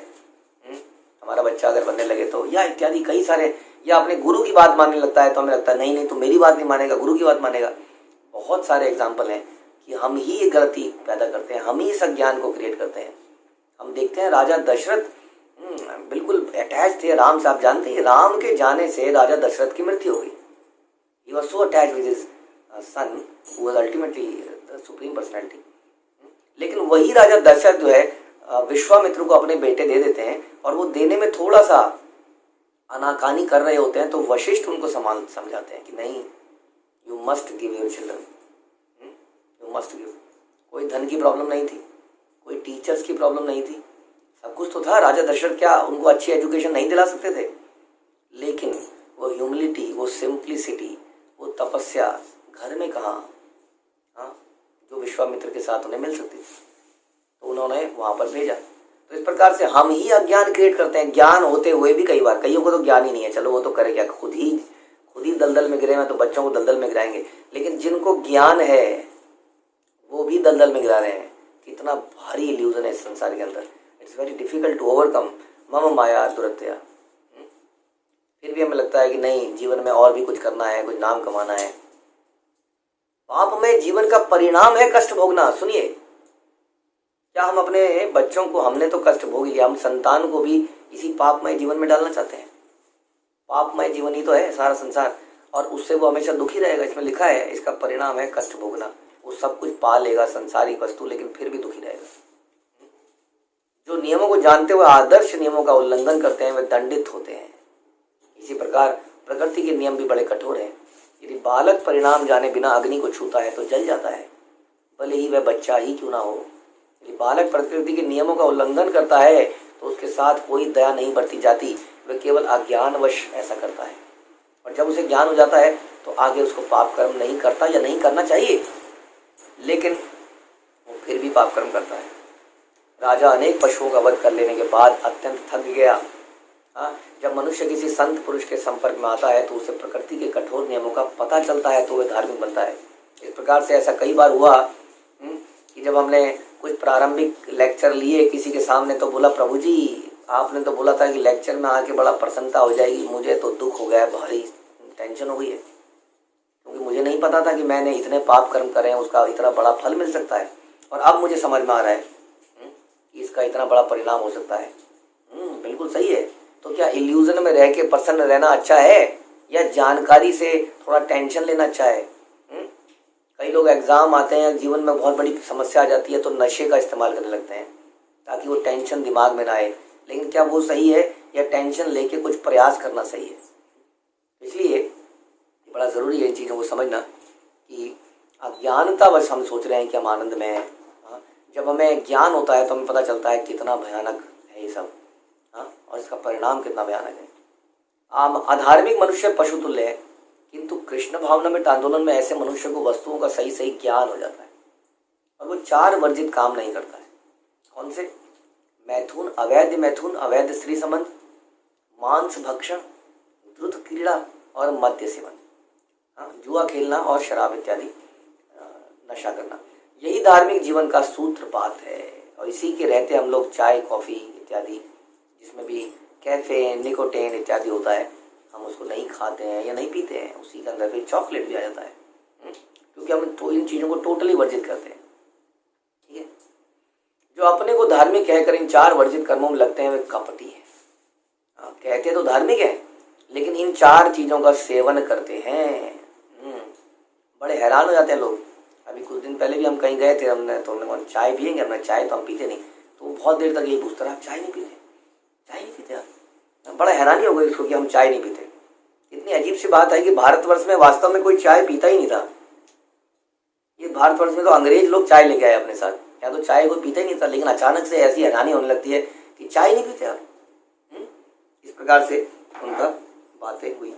हमारा बच्चा अगर बनने लगे तो, या इत्यादि कई सारे, या अपने गुरु की बात मानने लगता है तो हमें लगता है नहीं नहीं तो मेरी बात नहीं मानेगा, गुरु की बात मानेगा। बहुत सारे एग्जाम्पल हैं कि हम ही ये गलती पैदा करते हैं, हम ही इस अज्ञान को क्रिएट करते हैं। हम देखते हैं राजा दशरथ बिल्कुल अटैच थे राम से। आप जानते हैं राम के जाने से राजा दशरथ की मृत्यु हो गई। He was so attached with his son, who was ultimately the supreme personality. लेकिन वही राजा दशरथ जो है विश्वामित्र को अपने बेटे दे देते हैं, और वो देने में थोड़ा सा अनाकानी कर रहे होते हैं तो वशिष्ठ उनको समझाते हैं कि नहीं, you must give your children, you must give. कोई धन की प्रॉब्लम नहीं थी, कोई टीचर्स की प्रॉब्लम नहीं थी, सब कुछ तो था। राजा दशरथ क्या उनको अच्छी एजुकेशन नहीं दिला सकते थे? लेकिन वो ह्यूमिलिटी, वो सिंप्लिसिटी, वो तपस्या घर में कहाँ, जो विश्वामित्र के साथ उन्हें मिल सकती थी, तो उन्होंने वहाँ पर भेजा। तो इस प्रकार से हम ही अज्ञान क्रिएट करते हैं, ज्ञान होते हुए भी। कई बार कईयों को तो ज्ञान ही नहीं है, चलो वो तो करे क्या, खुद ही दलदल में गिरे हैं तो बच्चों को दलदल में गिराएंगे। लेकिन जिनको ज्ञान है वो भी दलदल में गिरा रहे हैं। कितना भारी इल्यूजन है इस संसार के अंदर। It's very difficult to overcome मम माया दुरत्या। फिर भी हमें लगता है कि नहीं, जीवन में और भी कुछ करना है, कुछ नाम कमाना है। पाप में जीवन का परिणाम है कष्ट भोगना। सुनिए, क्या हम अपने बच्चों को, हमने तो कष्ट भोग लिया, हम संतान को भी इसी पापमय जीवन में डालना चाहते हैं? पापमय जीवन ही तो है सारा संसार, और उससे वो हमेशा दुखी रहेगा। इसमें लिखा है इसका परिणाम है कष्ट भोगना। वो सब कुछ पा लेगा संसारिक वस्तु, लेकिन फिर भी दुखी रहेगा। जो नियमों को जानते हुए आदर्श नियमों का उल्लंघन करते हैं वे दंडित होते हैं। इसी प्रकार प्रकृति के नियम भी बड़े कठोर हैं। यदि बालक परिणाम जाने बिना अग्नि को छूता है तो जल जाता है, भले ही वह बच्चा ही क्यों ना हो। यदि बालक प्रकृति के नियमों का उल्लंघन करता है तो उसके साथ कोई दया नहीं बरती जाती, वह केवल अज्ञानवश ऐसा करता है। और जब उसे ज्ञान हो जाता है तो आगे उसको पाप कर्म नहीं करता, या नहीं करना चाहिए, लेकिन वो फिर भी पाप कर्म करता है। राजा अनेक पशुओं का वध कर लेने के बाद अत्यंत थक गया। जब मनुष्य किसी संत पुरुष के संपर्क में आता है तो उसे प्रकृति के कठोर नियमों का पता चलता है, तो वह धार्मिक बनता है। इस प्रकार से ऐसा कई बार हुआ कि जब हमने कुछ प्रारंभिक लेक्चर लिए किसी के सामने, तो बोला प्रभु जी आपने तो बोला था कि लेक्चर में आके बड़ा प्रसन्नता हो जाएगी, मुझे तो दुख हो गया, भारी टेंशन हो गई है, क्योंकि मुझे नहीं पता था कि मैंने इतने पाप कर्म करे हैं उसका इतना बड़ा फल मिल सकता है। और अब मुझे समझ में आ रहा है कि इसका इतना बड़ा परिणाम हो सकता है। बिल्कुल सही है। तो क्या इल्यूजन में रह के प्रसन्न रहना अच्छा है, या जानकारी से थोड़ा टेंशन लेना अच्छा है? कई लोग एग्जाम आते हैं, जीवन में बहुत बड़ी समस्या आ जाती है तो नशे का इस्तेमाल करने लगते हैं ताकि वो टेंशन दिमाग में ना आए। लेकिन क्या वो सही है, या टेंशन लेके कुछ प्रयास करना सही है? इसलिए बड़ा ज़रूरी है इन चीज़ों को समझना कि अज्ञानता बस हम सोच रहे हैं कि हम आनंद में हैं। जब हमें ज्ञान होता है तो हमें पता चलता है कितना भयानक है ये सब, और इसका परिणाम कितना भयानक है। अधार्मिक मनुष्य पशु तुल्य है, किंतु कृष्ण भावनामृत आंदोलन में ऐसे मनुष्य को वस्तुओं का सही सही ज्ञान हो जाता है और वो 4 वर्जित काम नहीं करता है। कौन से? मैथुन, अवैध स्त्री संबंध, मांस भक्षण, द्रुत क्रीड़ा और मद्य सेवन, जुआ खेलना और शराब इत्यादि नशा करना। यही धार्मिक जीवन का सूत्रपात है। और इसी के रहते हम लोग चाय कॉफ़ी इत्यादि, जिसमें भी कैफीन निकोटीन इत्यादि होता है, हम उसको नहीं खाते हैं या नहीं पीते हैं। उसी के अंदर फिर चॉकलेट भी आ जाता है, क्योंकि हम तो इन चीज़ों को टोटली वर्जित करते हैं। ठीक है, जो अपने को धार्मिक कहकर इन 4 वर्जित कर्मों में लगते हैं वे कपटी है। कहते तो धार्मिक है, लेकिन इन 4 चीज़ों का सेवन करते हैं। बड़े हैरान हो जाते हैं लोग। अभी कुछ दिन पहले भी हम कहीं गए थे, हमने कहा चाय पियेंगे, हमने चाय तो हम पीते नहीं, तो बहुत देर तक यही पूछता रहा, आप चाय नहीं पीते, चाय नहीं पीते आप? बड़ा हैरानी हो गई उसको कि हम चाय नहीं पीते। इतनी अजीब सी बात है कि भारतवर्ष में वास्तव में कोई चाय पीता ही नहीं था। ये भारतवर्ष में तो अंग्रेज लोग चाय लेके आए अपने साथ, या तो चाय कोई पीता ही नहीं था, लेकिन अचानक से ऐसी हैरानी होने लगती है कि चाय नहीं पीते आप। इस प्रकार से उनका बातें हुई।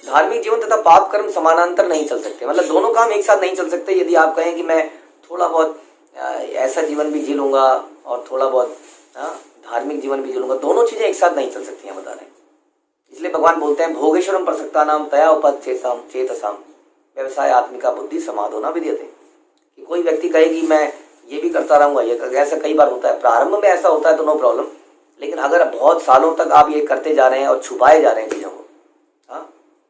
धार्मिक जीवन तथा पाप कर्म समानांतर नहीं चल सकते, मतलब दोनों काम एक साथ नहीं चल सकते। यदि आप कहें कि मैं थोड़ा बहुत ऐसा जीवन भी जी लूंगा और थोड़ा बहुत धार्मिक जीवन भी जी लूंगा, दोनों चीजें एक साथ नहीं चल सकती हैं, बता रहे हैं। इसलिए भगवान बोलते हैं भोगेश्वरम प्रसक्ता नाम तया उपचेतसाम चेतसाम व्यवसाय आत्मिका बुद्धि समाधो न विद्यते। कि कोई व्यक्ति कहे कि मैं ये भी करता रहूंगा, ये ऐसा कई बार होता है, प्रारंभ में ऐसा होता है तो नो प्रॉब्लम, लेकिन अगर बहुत सालों तक आप ये करते जा रहे हैं और छुपाए जा रहे हैं चीज़ों को,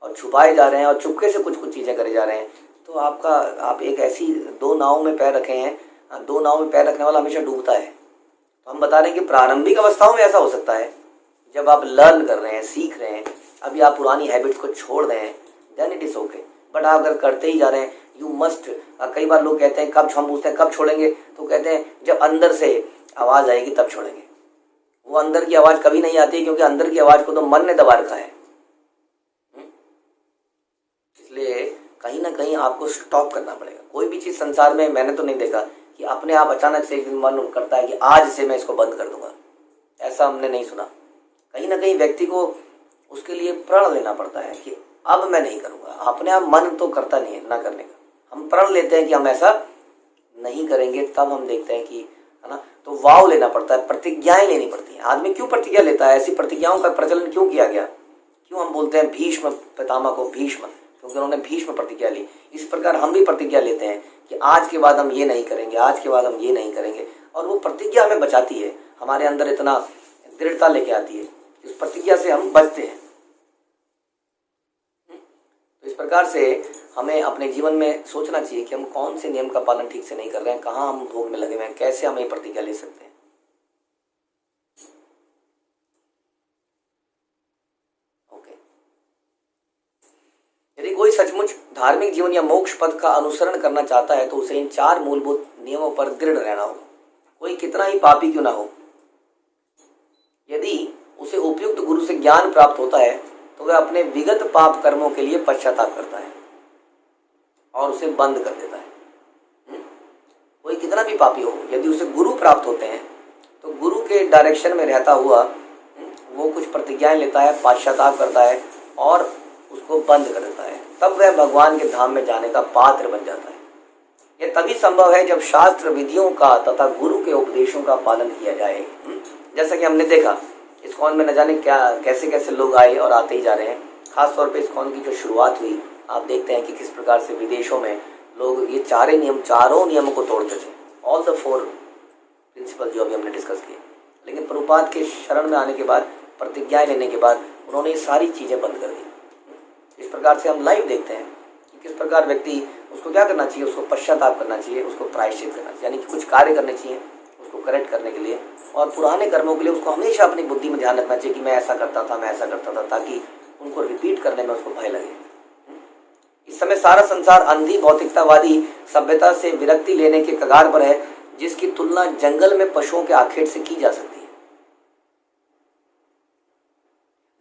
और छुपाए जा रहे हैं और चुपके से कुछ कुछ चीज़ें करे जा रहे हैं, तो आप एक ऐसी 2 नाव में पैर रखे हैं। 2 नाव में पैर रखने वाला हमेशा डूबता है। तो हम बता रहे हैं कि प्रारंभिक अवस्थाओं में ऐसा हो सकता है, जब आप लर्न कर रहे हैं, सीख रहे हैं, अभी आप पुरानी हैबिट्स को छोड़ रहे हैं, then it is okay. But आप अगर करते ही जा रहे हैं, यू मस्ट। कई बार लोग कहते हैं कब, हम पूछते हैं कब छोड़ेंगे, तो कहते हैं जब अंदर से आवाज़ आएगी तब छोड़ेंगे। वो अंदर की आवाज़ कभी नहीं आती, क्योंकि अंदर की आवाज़ को तो मन ने दबा रखा है। इसलिए कहीं ना कहीं आपको स्टॉप करना पड़ेगा। कोई भी चीज़ संसार में मैंने तो नहीं देखा कि अपने आप अचानक से एक दिन मन करता है कि आज से मैं इसको बंद कर दूंगा, ऐसा हमने नहीं सुना। कहीं ना कहीं व्यक्ति को उसके लिए प्रण लेना पड़ता है कि अब मैं नहीं करूंगा। अपने आप मन तो करता नहीं है ना करने का, हम प्रण लेते हैं कि हम ऐसा नहीं करेंगे, तब हम देखते हैं कि, है ना, तो वाव लेना पड़ता है, प्रतिज्ञाएं लेनी पड़ती हैं। आदमी क्यों प्रतिज्ञा लेता है? ऐसी प्रतिज्ञाओं का प्रचलन क्यों किया गया? क्यों हम बोलते हैं भीष्म पितामह को भीष्म? क्योंकि उन्होंने भीष्म प्रतिज्ञा ली। इस प्रकार हम भी प्रतिज्ञा लेते हैं कि आज के बाद हम ये नहीं करेंगे, आज के बाद हम ये नहीं करेंगे, और वो प्रतिज्ञा हमें बचाती है, हमारे अंदर इतना दृढ़ता लेके आती है, उस प्रतिज्ञा से हम बचते हैं। तो इस प्रकार से हमें अपने जीवन में सोचना चाहिए कि हम कौन से नियम का पालन ठीक से नहीं कर रहे हैं, कहाँ हम भोग में लगे हुए हैं, कैसे हम ये प्रतिज्ञा ले सकते हैं। यदि कोई सचमुच धार्मिक जीवन या मोक्ष पद का अनुसरण करना चाहता है तो उसे इन 4 मूलभूत नियमों पर दृढ़ रहना होगा। कोई कितना ही पापी क्यों ना हो, यदि उसे उपयुक्त गुरु से ज्ञान प्राप्त होता है तो वह अपने विगत पाप कर्मों के लिए पश्चाताप करता है और उसे बंद कर देता है। कोई कितना भी पापी हो, यदि उसे गुरु प्राप्त होते हैं तो गुरु के डायरेक्शन में रहता हुआ वो कुछ प्रतिज्ञाएं लेता है, पश्चाताप करता है और उसको बंद कर देता है, तब वह भगवान के धाम में जाने का पात्र बन जाता है। यह तभी संभव है जब शास्त्र विधियों का तथा गुरु के उपदेशों का पालन किया जाए। जैसा कि हमने देखा इस्कॉन में न जाने क्या कैसे कैसे लोग आए और आते ही जा रहे हैं। खासतौर पे इस्कॉन की जो शुरुआत हुई, आप देखते हैं कि किस प्रकार से विदेशों में लोग ये चारों नियमों को तोड़ते थे, ऑल द 4 प्रिंसिपल जो अभी हमने डिस्कस किए। लेकिन प्रभुपाद के शरण में आने के बाद, प्रतिज्ञाएं लेने के बाद उन्होंने ये सारी चीज़ें बंद कर दी। इस प्रकार से हम लाइव देखते हैं कि किस प्रकार व्यक्ति, उसको क्या करना चाहिए, उसको पश्चाताप करना चाहिए, उसको प्रायश्चित करना चाहिए, यानी कि कुछ कार्य करने चाहिए उसको करेक्ट करने के लिए, और पुराने कर्मों के लिए उसको हमेशा अपनी बुद्धि में ध्यान रखना चाहिए कि मैं ऐसा करता था, मैं ऐसा करता था, ताकि उनको रिपीट करने में उसको भय लगे। इस समय सारा संसार अंधी भौतिकतावादी सभ्यता से विरक्ति लेने के कगार पर है, जिसकी तुलना जंगल में पशुओं के आखेट से की जा सकती है।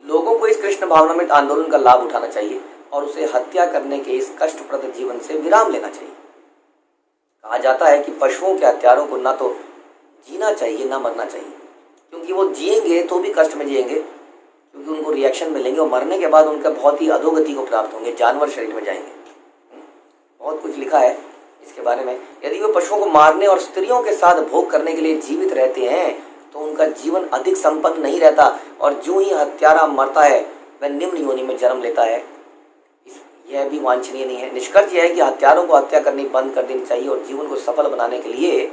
लोगों को इस कृष्ण भावनामृत आंदोलन का लाभ उठाना चाहिए और उसे हत्या करने के इस कष्टप्रद जीवन से विराम लेना चाहिए। कहा जाता है कि पशुओं के हत्यारों को ना तो जीना चाहिए ना मरना चाहिए, क्योंकि वो जिएंगे तो भी कष्ट में जिएंगे, क्योंकि उनको रिएक्शन मिलेंगे और मरने के बाद उनका बहुत ही अधोगति को प्राप्त होंगे, जानवर शरीर में जाएंगे। बहुत कुछ लिखा है इसके बारे में। यदि वे पशुओं को मारने और स्त्रियों के साथ भोग करने के लिए जीवित रहते हैं तो उनका जीवन अधिक संपन्न नहीं रहता, और जो ही हत्यारा मरता है वह निम्न योनि में जन्म लेता है। यह भी वांछनीय नहीं है। निष्कर्ष यह है कि हत्यारों को हत्या करनी बंद कर देनी चाहिए और जीवन को सफल बनाने के लिए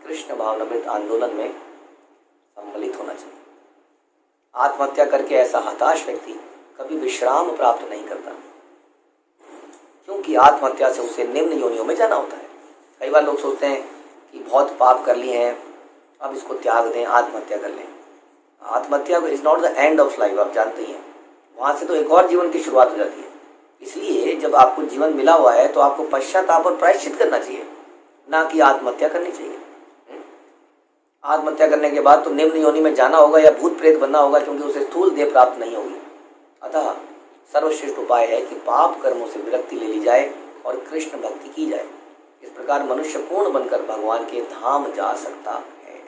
कृष्ण भावनामृत आंदोलन में सम्मिलित होना चाहिए। आत्महत्या करके ऐसा हताश व्यक्ति कभी विश्राम प्राप्त नहीं करता, क्योंकि आत्महत्या से उसे निम्न योनियों में जाना होता है। कई बार लोग सोचते हैं कि बहुत पाप कर लिए हैं, अब इसको त्याग दें, आत्महत्या कर लें। आत्महत्या is not the end of life, आप जानते ही हैं। वहाँ से तो एक और जीवन की शुरुआत हो जाती है। इसलिए जब आपको जीवन मिला हुआ है तो आपको पश्चाताप और प्रायश्चित करना चाहिए, ना कि आत्महत्या करनी चाहिए। आत्महत्या करने के बाद तो निम्न योनि में जाना होगा या भूत प्रेत बनना होगा, क्योंकि उसे स्थूल देह प्राप्त नहीं होगी। अतः सर्वश्रेष्ठ उपाय है कि पाप कर्मों से विरक्ति ले ली जाए और कृष्ण भक्ति की जाए। इस प्रकार मनुष्य पूर्ण बनकर भगवान के धाम जा सकता है।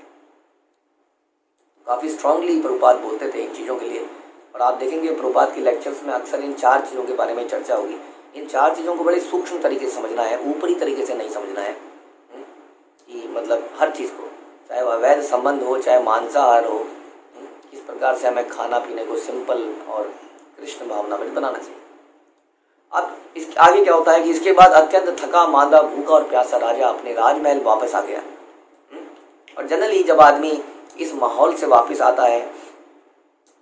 काफ़ी स्ट्रांगली प्रभुपाद बोलते थे इन चीज़ों के लिए, और आप देखेंगे प्रभुपाद के लेक्चर्स में अक्सर इन 4 चीज़ों के बारे में चर्चा होगी। इन 4 चीज़ों को बड़े सूक्ष्म तरीके से समझना है, ऊपरी तरीके से नहीं समझना है कि मतलब हर चीज़ को, चाहे वह अवैध संबंध हो, चाहे मांसाहार हो, किस प्रकार से हमें खाना पीने को सिंपल और कृष्ण भावना में बनाना चाहिए। अब इसके आगे क्या होता है कि इसके बाद अत्यंत थका मांदा भूखा और प्यासा राजा अपने राजमहल वापस आ गया। और जनरली जब आदमी इस माहौल से वापस आता है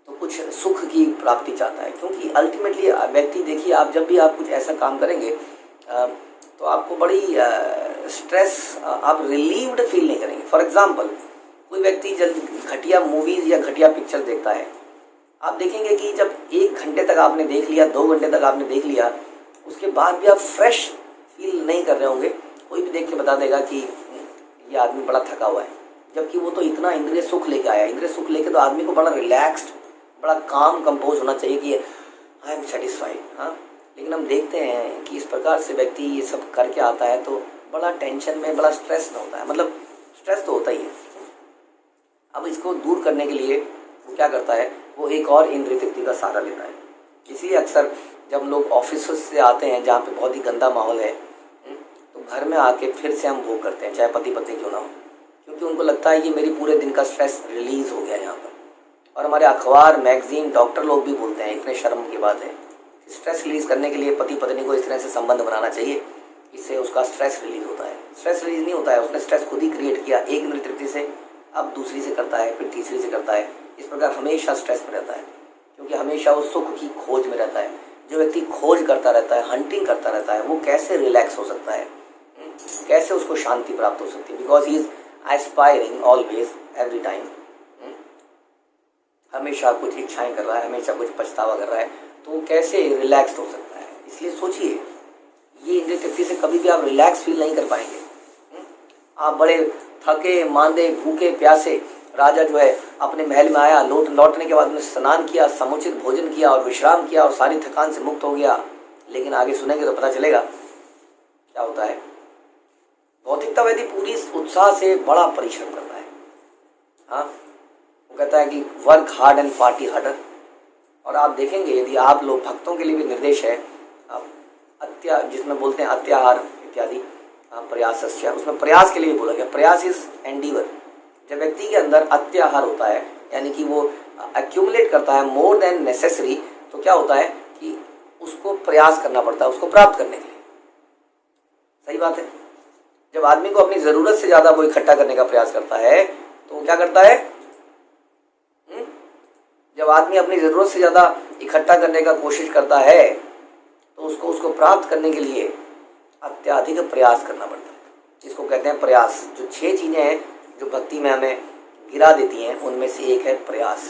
तो कुछ सुख की प्राप्ति चाहता है, क्योंकि अल्टीमेटली व्यक्ति, देखिए आप जब भी आप कुछ ऐसा काम करेंगे तो आपको बड़ी स्ट्रेस, आप रिलीव्ड फील नहीं करेंगे। फॉर एग्जांपल, कोई व्यक्ति जल्दी घटिया मूवीज़ या घटिया पिक्चर देखता है, आप देखेंगे कि जब 1 घंटे तक आपने देख लिया, 2 घंटे तक आपने देख लिया, उसके बाद भी आप फ्रेश फील नहीं कर रहे होंगे। कोई भी देख के बता देगा कि ये आदमी बड़ा थका हुआ है, जबकि वो तो इतना इंद्रिय सुख लेके आया। इंद्रिय सुख लेके तो आदमी को बड़ा रिलैक्स्ड, बड़ा काम कंपोज होना चाहिए कि आई एम सेटिस्फाइड। हाँ, लेकिन हम देखते हैं कि इस प्रकार से व्यक्ति ये सब करके आता है तो बड़ा टेंशन में, बड़ा स्ट्रेस में होता है। मतलब स्ट्रेस तो होता ही है। अब इसको दूर करने के लिए वो क्या करता है, वो एक और इंद्रिय तृप्ति का सहारा लेता है। इसलिए अक्सर जब लोग ऑफिस से आते हैं जहाँ पे बहुत ही गंदा माहौल है, तो घर में आके फिर से हम भोग करते हैं, चाहे पति पत्नी क्यों ना हो, क्योंकि उनको लगता है कि मेरी पूरे दिन का स्ट्रेस रिलीज हो गया यहाँ पर। और हमारे अखबार, मैगजीन, डॉक्टर लोग भी बोलते हैं, इतने शर्म की बात है, स्ट्रेस रिलीज करने के लिए पति पत्नी को इस तरह से संबंध बनाना चाहिए, इससे उसका स्ट्रेस रिलीज होता है। स्ट्रेस रिलीज नहीं होता है, उसने स्ट्रेस खुद ही क्रिएट किया, एक इंद्रिय तृप्ति से, अब दूसरी से करता है, फिर तीसरी से करता है। इस प्रकार हमेशा स्ट्रेस में रहता है, क्योंकि हमेशा वो सुख की खोज में रहता है। जो व्यक्ति खोज करता रहता है, हंटिंग करता रहता है, वो कैसे रिलैक्स हो सकता है, कैसे उसको शांति प्राप्त हो सकती है? Because he is aspiring always, every time. हमेशा कुछ इच्छाएं कर रहा है, हमेशा कुछ पछतावा कर रहा है, तो वो कैसे रिलैक्स हो सकता है? इसलिए सोचिए, ये इंद्रिय तृप्ति से कभी भी आप रिलैक्स फील नहीं कर पाएंगे। आप बड़े थके मांदे भूखे प्यासे, राजा जो है अपने महल में आया, लौटने के बाद उन्हें स्नान किया, समुचित भोजन किया और विश्राम किया और सारी थकान से मुक्त हो गया। लेकिन आगे सुनेंगे तो पता चलेगा क्या होता है। भौतिकतावादी पूरी उत्साह से बड़ा परिश्रम करता है। हाँ, वो कहता है कि work hard and party harder. और आप देखेंगे, यदि आप लोग, भक्तों के लिए भी निर्देश है, जिसमें बोलते हैं अत्याहार इत्यादि प्रयास, उसमें प्रयास के लिए बोला गया, प्रयास इज एंडीवर। जब व्यक्ति के अंदर अत्याहार होता है, यानी कि वो एक्यूमुलेट करता है मोर देन नेसेसरी, तो क्या होता है कि उसको प्रयास करना पड़ता है उसको प्राप्त करने के लिए। सही बात है। जब आदमी को अपनी ज़रूरत से ज़्यादा वो इकट्ठा करने का प्रयास करता है तो वो क्या करता है? जब आदमी अपनी ज़रूरत से ज़्यादा इकट्ठा करने का कोशिश करता है तो उसको प्राप्त करने के लिए अत्याधिक प्रयास करना पड़ता है। इसको कहते हैं प्रयास। जो 6 चीज़ें हैं जो भक्ति में हमें गिरा देती हैं, उनमें से एक है प्रयास।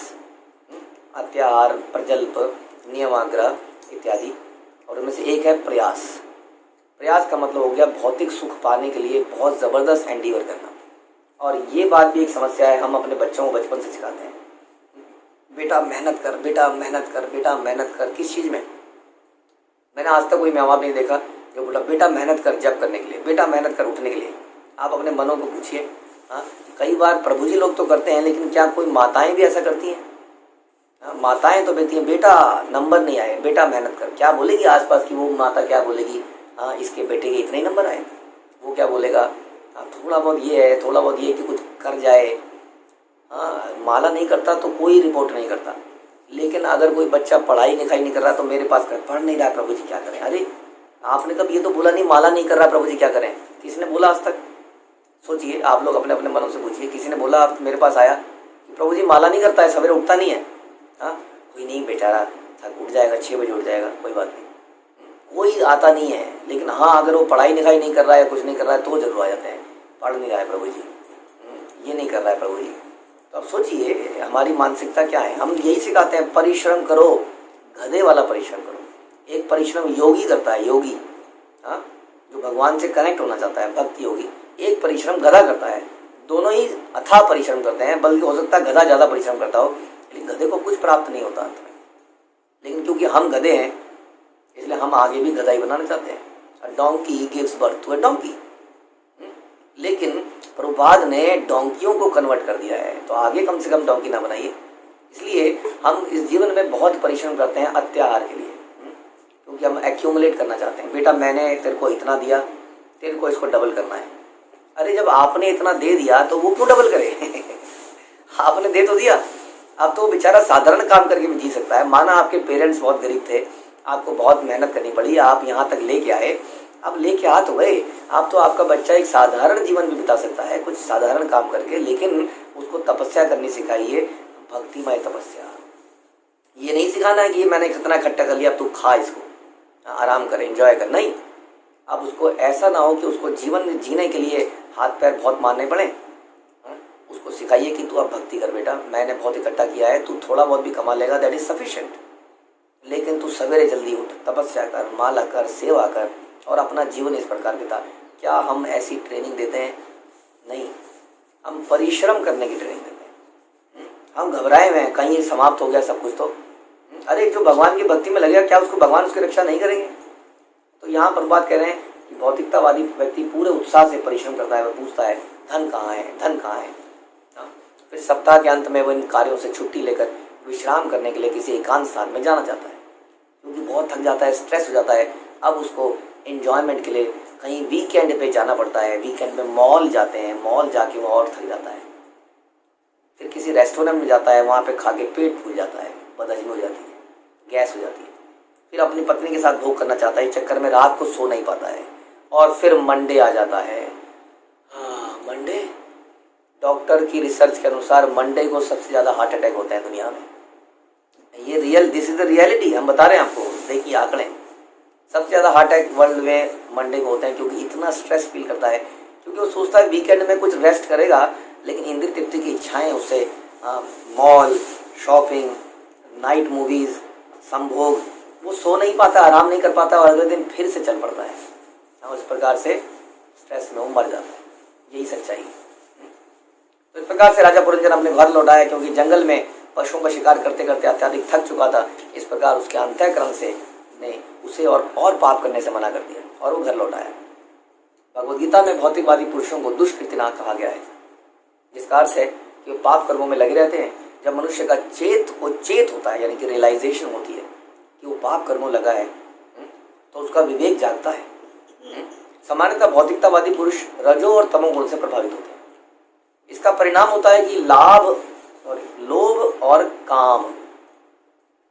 अत्याहार, प्रजल्प, नियमाग्रह इत्यादि, और उनमें से एक है प्रयास। प्रयास का मतलब हो गया भौतिक सुख पाने के लिए बहुत ज़बरदस्त एंडीवर करना। और ये बात भी एक समस्या है, हम अपने बच्चों को बचपन से सिखाते हैं, बेटा मेहनत कर, बेटा मेहनत कर, बेटा मेहनत कर। किस चीज़ में? मैंने आज तक कोई माँ बाप नहीं देखा जो बोला बेटा मेहनत कर जप करने के लिए, बेटा मेहनत कर उठने के लिए। आप अपने मनों को पूछिए। हाँ, कई बार प्रभु जी लोग तो करते हैं, लेकिन क्या कोई माताएं भी ऐसा करती हैं? हाँ, माताएं तो कहती हैं बेटा नंबर नहीं आए, बेटा मेहनत कर। क्या बोलेगी आसपास की वो माता? क्या बोलेगी? हाँ, इसके बेटे के इतने ही नंबर आए। वो क्या बोलेगा? हाँ, थोड़ा बहुत ये है, थोड़ा बहुत ये कि कुछ कर जाए। हाँ, माला नहीं करता तो कोई रिपोर्ट नहीं करता, लेकिन अगर कोई बच्चा पढ़ाई लिखाई नहीं कर रहा तो मेरे पास पढ़ नहीं रहा, प्रभु जी क्या करें? अरे आपने कब ये तो बोला नहीं माला नहीं कर रहा, प्रभु जी क्या करें? किसने बोला आज तक? सोचिए, आप लोग अपने अपने मनों से पूछिए, किसी ने बोला आप मेरे पास आया कि प्रभु जी माला नहीं करता है, सवेरे उठता नहीं है? हाँ, कोई नहीं, बेचारा थक उठ जाएगा, 6 बजे उठ जाएगा, कोई बात नहीं। कोई आता नहीं है। लेकिन हाँ, अगर वो पढ़ाई लिखाई नहीं कर रहा है, कुछ नहीं कर रहा है तो जरूर आ जाते हैं, पढ़ नहीं रहा है प्रभु जी, ये नहीं कर रहा है प्रभु जी। तो अब सोचिए हमारी मानसिकता क्या है। हम यही सिखाते हैं परिश्रम करो, गधे वाला परिश्रम करो। एक परिश्रम योगी करता है, योगी, हाँ, जो भगवान से कनेक्ट होना चाहता है, भक्ति योगी। एक परिश्रम गधा करता है। दोनों ही अथाह परिश्रम करते हैं, बल्कि हो सकता है गधा ज़्यादा परिश्रम करता हो, लेकिन गधे को कुछ प्राप्त नहीं होता अंत में। लेकिन क्योंकि हम गधे हैं इसलिए हम आगे भी गधा ही बनाना चाहते हैं। A donkey gives birth to a donkey. लेकिन प्रभुपाद ने डोंकियों को कन्वर्ट कर दिया है, तो आगे कम से कम डोंकी ना बनाइए। इसलिए हम इस जीवन में बहुत परिश्रम करते हैं अत्याहार के लिए, क्योंकि हम एक्यूमुलेट करना चाहते हैं। बेटा मैंने तेरे को इतना दिया, तेरे को इसको डबल करना है। अरे जब आपने इतना दे दिया तो वो क्यों डबल करे? आपने दे तो दिया। अब तो वो बेचारा साधारण काम करके भी जी सकता है। माना आपके पेरेंट्स बहुत गरीब थे, आपको बहुत मेहनत करनी पड़ी, आप यहाँ तक लेके आए, अब लेके आ तो गए। अब तो आपका बच्चा एक साधारण जीवन भी बिता सकता है कुछ साधारण काम करके, लेकिन उसको तपस्या करनी सिखाइए, भक्तिमय तपस्या। ये नहीं सिखाना है कि मैंने कितना इकट्ठा कर लिया अब तू खा इसको, आराम कर, एंजॉय कर, नहीं। अब उसको ऐसा ना हो कि उसको जीवन जीने के लिए हाथ पैर बहुत मारने पड़े। उसको सिखाइए कि तू अब भक्ति कर बेटा, मैंने बहुत इकट्ठा किया है, तू थोड़ा बहुत भी कमा लेगा, दैट इज सफिशिएंट। लेकिन तू सवेरे जल्दी उठ, तपस्या कर, माला कर, सेवा कर और अपना जीवन इस प्रकार बिता। क्या हम ऐसी ट्रेनिंग देते हैं? नहीं, हम परिश्रम करने की ट्रेनिंग देते हैं। हम घबराए हुए हैं कहीं समाप्त हो गया सब कुछ तो। अरे जो भगवान की भक्ति में लगेगा क्या उसको भगवान उसकी रक्षा नहीं करेंगे? तो यहाँ पर बात कह रहे हैं कि भौतिकतावादी व्यक्ति पूरे उत्साह से परिश्रम करता है, वह पूछता है धन कहाँ है, धन कहाँ है। फिर सप्ताह के अंत में वो इन कार्यों से छुट्टी लेकर विश्राम करने के लिए किसी एकांत स्थान में जाना चाहता है, क्योंकि बहुत थक जाता है, स्ट्रेस हो जाता है। अब उसको एंजॉयमेंट के लिए कहीं वीकेंड पे जाना पड़ता है। वीकेंड में मॉल जाते हैं, मॉल जाके वो और थक जाता है। फिर किसी रेस्टोरेंट में जाता है, वहाँ पे खा के पेट फूल जाता है, बदहजमी हो जाती है, गैस हो जाती है। फिर अपनी पत्नी के साथ भोग करना चाहता है, इस चक्कर में रात को सो नहीं पाता है। और फिर मंडे आ जाता है। हाँ, मंडे, डॉक्टर की रिसर्च के अनुसार मंडे को सबसे ज़्यादा हार्ट अटैक होते हैं दुनिया में। ये दिस इज द रियलिटी, हम बता रहे हैं आपको। देखिए आंकड़े, सबसे ज़्यादा हार्ट अटैक वर्ल्ड में मंडे को होते हैं, क्योंकि इतना स्ट्रेस फील करता है, क्योंकि वो सोचता है वीकेंड में कुछ रेस्ट करेगा, लेकिन इंद्रिय तृप्ति की इच्छाएं उसे मॉल, शॉपिंग, नाइट मूवीज़, संभोग, वो सो नहीं पाता, आराम नहीं कर पाता और अगले दिन फिर से चल पड़ता है। और इस प्रकार से स्ट्रेस में वो मर जाता है। यही सच्चाई है। तो इस प्रकार से राजा पुरंजन अपने घर लौटाया, क्योंकि जंगल में पशुओं का शिकार करते करते अत्यधिक थक चुका था। इस प्रकार उसके अंतःकरण से ने उसे और पाप करने से मना कर दिया और वो घर लौटाया। भगवद्गीता में भौतिकवादी पुरुषों को दुष्कृतिना कहा गया है, जिसका अर्थ है कि वो पाप कर्मों में लगे रहते हैं। जब मनुष्य का चेत होता है, यानी कि रियलाइजेशन होती है कि वो पाप कर्मों लगा है, तो उसका विवेक जागता है। सामान्यतः भौतिकतावादी पुरुष रजो और तमोगुण से प्रभावित होते हैं। इसका परिणाम होता है कि लोभ और काम।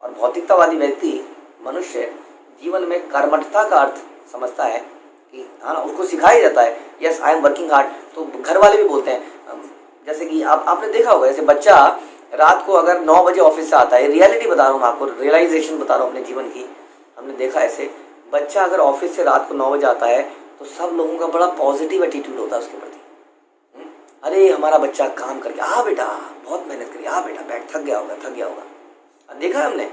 और भौतिकतावादी व्यक्ति, मनुष्य जीवन में कर्मठता का अर्थ समझता है कि हाँ, उसको सिखाया जाता है yes I am working hard. तो घर वाले भी बोलते हैं, जैसे कि आपने देखा होगा, जैसे बच्चा रात को अगर 9 बजे ऑफिस से आता है, रियलिटी बता रहा हूँ मैं आपको, रियलाइजेशन बता रहा हूँ अपने जीवन की। हमने देखा ऐसे बच्चा अगर ऑफिस से रात को 9 बजे आता है तो सब लोगों का बड़ा पॉजिटिव एटीट्यूड होता है उसके प्रति। अरे हमारा बच्चा काम करके, आ बेटा बहुत मेहनत करी, आ बेटा बैठ, थक गया होगा। देखा है हमने।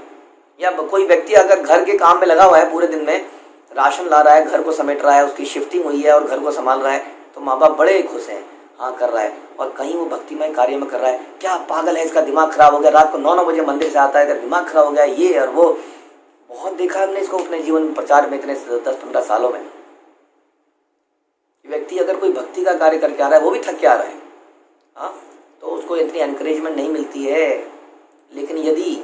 या कोई व्यक्ति अगर घर के काम में लगा हुआ है, पूरे दिन में राशन ला रहा है, घर को समेट रहा है, उसकी शिफ्टिंग हुई है और घर को संभाल रहा है, तो माँ बाप बड़े खुश हैं, हाँ कर रहा है। और कहीं वो भक्तिमय कार्य में कर रहा है, क्या पागल है, इसका दिमाग खराब हो गया, रात को 9 बजे मंदिर से आता है, अगर दिमाग खराब हो गया, ये और वो। बहुत देखा हमने इसको अपने जीवन में, प्रचार में, इतने 10-15 सालों में। व्यक्ति अगर कोई भक्ति का कार्य करके आ रहा है, वो भी थक के आ रहा है, हाँ, तो उसको इतनी एनकरेजमेंट नहीं मिलती है। लेकिन यदि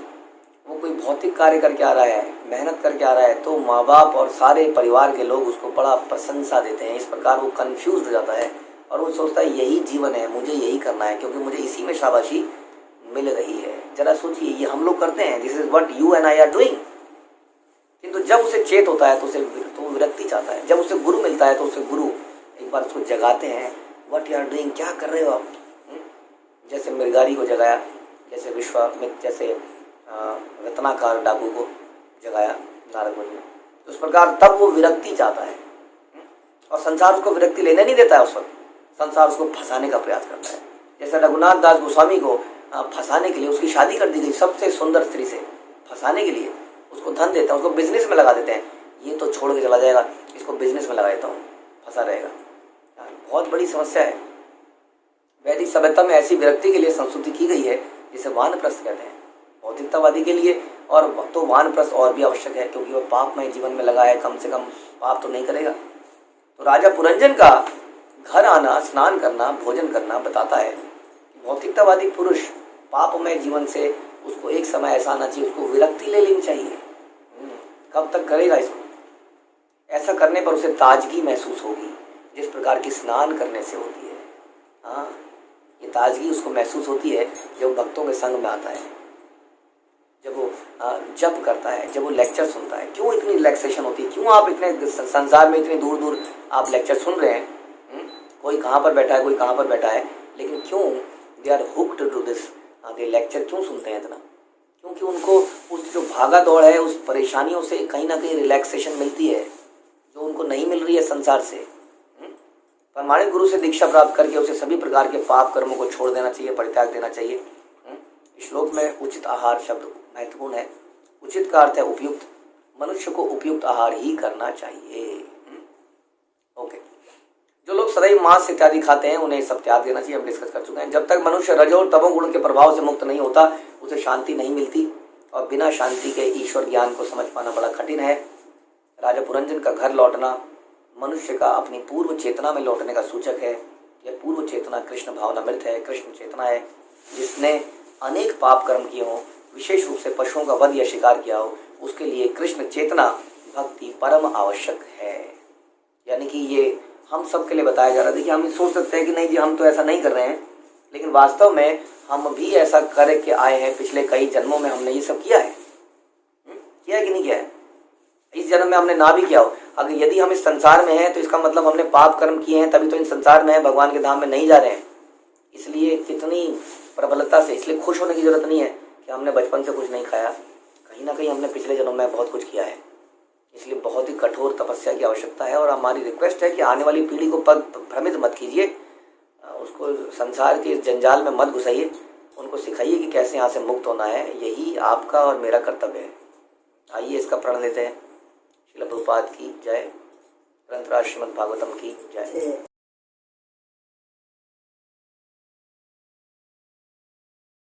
वो कोई भौतिक कार्य करके आ रहा है, मेहनत करके आ रहा है, तो माँ बाप और सारे परिवार के लोग उसको बड़ा प्रशंसा देते हैं। इस प्रकार वो कंफ्यूज हो जाता है और वो सोचता है यही जीवन है, मुझे यही करना है, क्योंकि मुझे इसी में शाबाशी मिल रही है। जरा सोचिए, ये हम लोग करते हैं, this is what you and I R doing. किंतु जब उसे चेत होता है तो विरक्ति चाहता है। जब उसे गुरु मिलता है तो उसे गुरु एक बार उसको जगाते हैं, व्हाट यू आर डूइंग, क्या कर रहे हो आप। जैसे मृगारी को जगाया, जैसे विश्वामित्र, जैसे रत्नाकार डाकू को जगाया नारद मुनि ने, तो उस प्रकार तब वो विरक्ति चाहता है। और संसार उसको विरक्ति लेने नहीं देता है। उस वक्त संसार उसको फंसाने का प्रयास करता है। जैसे रघुनाथ दास गोस्वामी को फंसाने के लिए उसकी शादी कर दी गई सबसे सुंदर स्त्री से, फंसाने के लिए उसको धन देते हैं, उसको बिजनेस में लगा देते हैं, ये तो छोड़ के चला जाएगा, इसको बिजनेस में लगा देता हूँ, फंसा रहेगा। बहुत बड़ी समस्या है। वैदिक सभ्यता में ऐसी विरक्ति के लिए संस्तुति की गई है जिसे वानप्रस्थ कहते हैं। भौतिकतावादी के लिए और तो वानप्रस्थ और भी आवश्यक है, क्योंकि वह पापमय जीवन में लगा है, कम से कम पाप तो नहीं करेगा। तो राजा पुरंजन का घर आना, स्नान करना, भोजन करना बताता है कि भौतिकतावादी पुरुष पापमय जीवन से उसको एक समय ऐसा आना चाहिए, उसको विरक्ति ले लेनी चाहिए। कब तक करेगा इसको? ऐसा करने पर उसे ताजगी महसूस होगी, जिस प्रकार की स्नान करने से होती है। हाँ, ये ताजगी उसको महसूस होती है जब वो भक्तों के संग में आता है, जब वो जप करता है, जब वो लेक्चर सुनता है। क्यों इतनी रिलैक्सेशन होती है? क्यों आप इतने संसार में इतनी दूर दूर आप लेक्चर सुन रहे हैं? कोई कहाँ पर बैठा है, कोई कहाँ पर बैठा है, लेकिन क्यों they are hooked to this, the lecture क्यों सुनते हैं इतना? क्योंकि उनको उस जो भागा दौड़ है, उस परेशानियों से कहीं ना कहीं रिलैक्सेशन मिलती है, जो उनको नहीं मिल रही है संसार से। प्रमाणित गुरु से दीक्षा प्राप्त करके उसे सभी प्रकार के पाप कर्मों को छोड़ देना चाहिए, परित्याग देना चाहिए। श्लोक में उचित आहार शब्द महत्वपूर्ण है। उचित का अर्थ है उपयुक्त। मनुष्य को उपयुक्त आहार ही करना चाहिए। ओके, जो लोग सदैव मांस इत्यादि खाते हैं उन्हें सब त्याग देना चाहिए, हम डिस्कस कर चुके हैं। जब तक मनुष्य रजो और तमोगुण के प्रभाव से मुक्त नहीं होता उसे शांति नहीं मिलती, और बिना शांति के ईश्वर ज्ञान को समझ पाना बड़ा कठिन है। राजा पुरंजन का घर लौटना मनुष्य का अपनी पूर्व चेतना में लौटने का सूचक है। यह पूर्व चेतना कृष्ण भावनामृत है, कृष्ण चेतना है, जिसने अनेक पाप कर्म किए हों, विशेष रूप से पशुओं का वध या शिकार किया हो, उसके लिए कृष्ण चेतना भक्ति परम आवश्यक है। यानी कि ये हम सब के लिए बताया जा रहा है। देखिए, हम सोच सकते हैं कि नहीं जी हम तो ऐसा नहीं कर रहे हैं, लेकिन वास्तव में हम भी ऐसा करके आए हैं। पिछले कई जन्मों में हमने ये सब किया है। किया है कि नहीं किया है? इस जन्म में हमने ना भी किया हो, अगर यदि हम इस संसार में हैं तो इसका मतलब हमने पाप कर्म किए हैं, तभी तो इन संसार में है, भगवान के धाम में नहीं जा रहे हैं। इसलिए कितनी प्रबलता से, इसलिए खुश होने की जरूरत नहीं है कि हमने बचपन से कुछ नहीं खाया। कहीं ना कहीं हमने पिछले जन्म में बहुत कुछ किया है। इसलिए बहुत ही कठोर तपस्या की आवश्यकता है। और हमारी रिक्वेस्ट है कि आने वाली पीढ़ी को भ्रमित मत कीजिए, उसको संसार के इस जंजाल में मत घुसाइए, उनको सिखाइए कि कैसे यहाँ से मुक्त होना है। यही आपका और मेरा कर्तव्य है। आइए इसका प्रण लेते हैं। श्रील प्रभुपाद की जय। ग्रंथराज श्रीमद् भागवतम की जय।